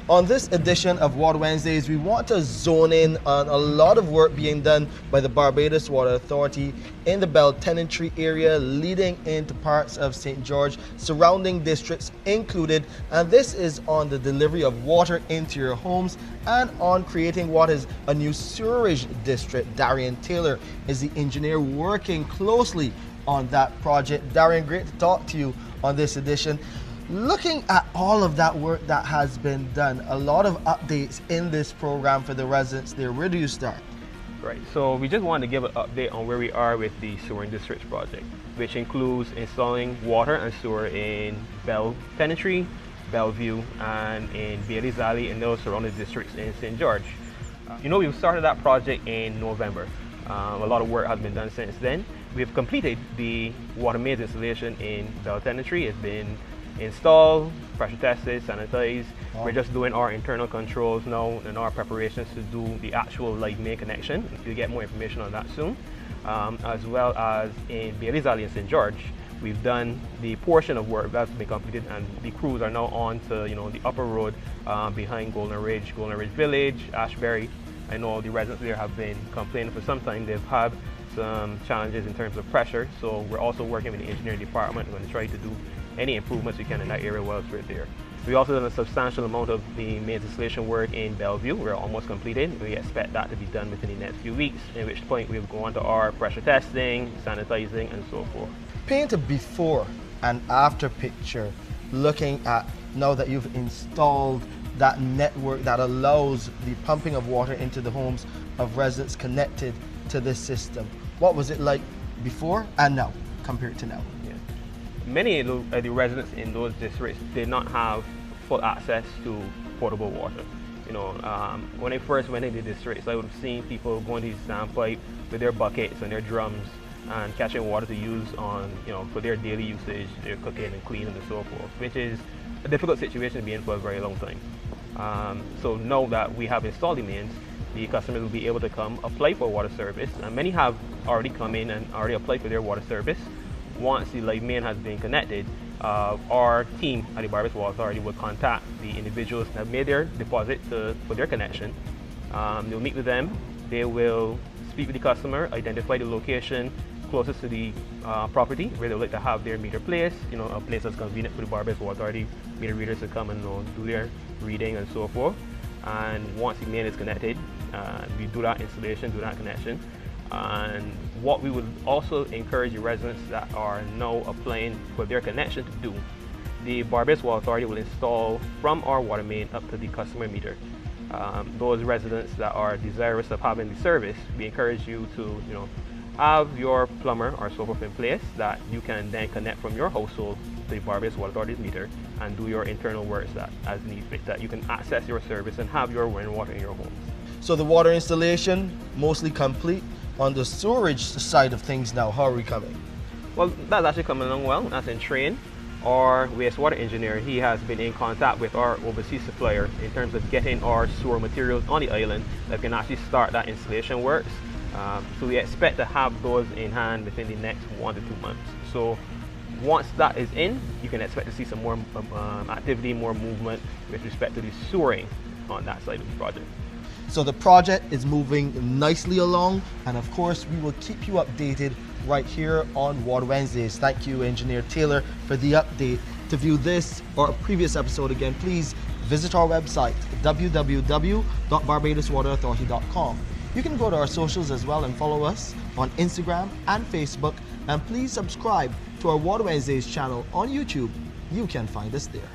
On this edition of Water Wednesdays, we want to zone in on a lot of work being done by the Barbados Water Authority in the Bell Tenantry area, leading into parts of St. George, surrounding districts included. And this is on the delivery of water into your homes and on creating what is a new sewerage district. Darien Taylor is the engineer working closely on that project. Darien, great to talk to you on this edition. Looking at all of that work that has been done, a lot of updates in this program for the residents there. Where do you start? Right, so we just wanted to give an update on where we are with the Sewering Districts project, which includes installing water and sewer in Bell Tenantry, Bellevue, and in Bailey's Alley and those surrounding districts in St. George. We've started that project in November. A lot of work has been done since then. We've completed the water mains installation in Bell Tenantry. It's been installed, pressure tested, sanitized. We're just doing our internal controls now and our preparations to do the actual live main connection. You'll get more information on that soon. As well as in Bailey's Alley in St. George, we've done the portion of work that's been completed, and the crews are now on to the upper road behind Golden Ridge Village, Ashbury. I know the residents there have been complaining for some time. They've had some challenges in terms of pressure, so we're also working with the engineering department. We're going to try to do any improvements we can in that area whilst we're there. We also done a substantial amount of the mains installation work in Bellevue. We're almost completed. We expect that to be done within the next few weeks, at which point we'll go on to our pressure testing, sanitizing, and so forth. Paint a before and after picture, looking at now that you've installed that network that allows the pumping of water into the homes of residents connected to this system. What was it like before and now, compared to now? Many of the residents in those districts did not have full access to potable water. When I first went into the districts, I would have seen people going to the standpipe with their buckets and their drums and catching water to use on, for their daily usage, their cooking and cleaning and so forth, which is a difficult situation to be in for a very long time. So now that we have installed the mains, the customers will be able to come apply for water service, and many have already come in and already applied for their water service. Once the live main has been connected, our team at the Barbados Water Authority will contact the individuals that have made their deposit for their connection. They'll meet with them. They will speak with the customer, identify the location closest to the property where they would like to have their meter placed, a place that's convenient for the Barbados Water Authority meter readers to come and do their reading and so forth. And once the main is connected, we do that installation, do that connection. And what we would also encourage the residents that are now applying for their connection to do, the Barbados Water Authority will install from our water main up to the customer meter. Those residents that are desirous of having the service, we encourage you to have your plumber or so forth in place that you can then connect from your household to the Barbados Water Authority's meter and do your internal works as needed, that you can access your service and have your rainwater in your homes. So the water installation mostly complete. On the sewerage side of things now, how are we coming? Well, that's actually coming along well. That's in train. Our wastewater engineer, he has been in contact with our overseas supplier in terms of getting our sewer materials on the island that can actually start that installation works. So we expect to have those in hand within the next 1 to 2 months. So once that is in, you can expect to see some more activity, more movement with respect to the sewering on that side of the project. So the project is moving nicely along, and of course we will keep you updated right here on Water Wednesdays. Thank you, Engineer Taylor, for the update. To view this or a previous episode again, please visit our website, www.barbadoswaterauthority.com. You can go to our socials as well and follow us on Instagram and Facebook, and please subscribe to our Water Wednesdays channel on YouTube. You can find us there.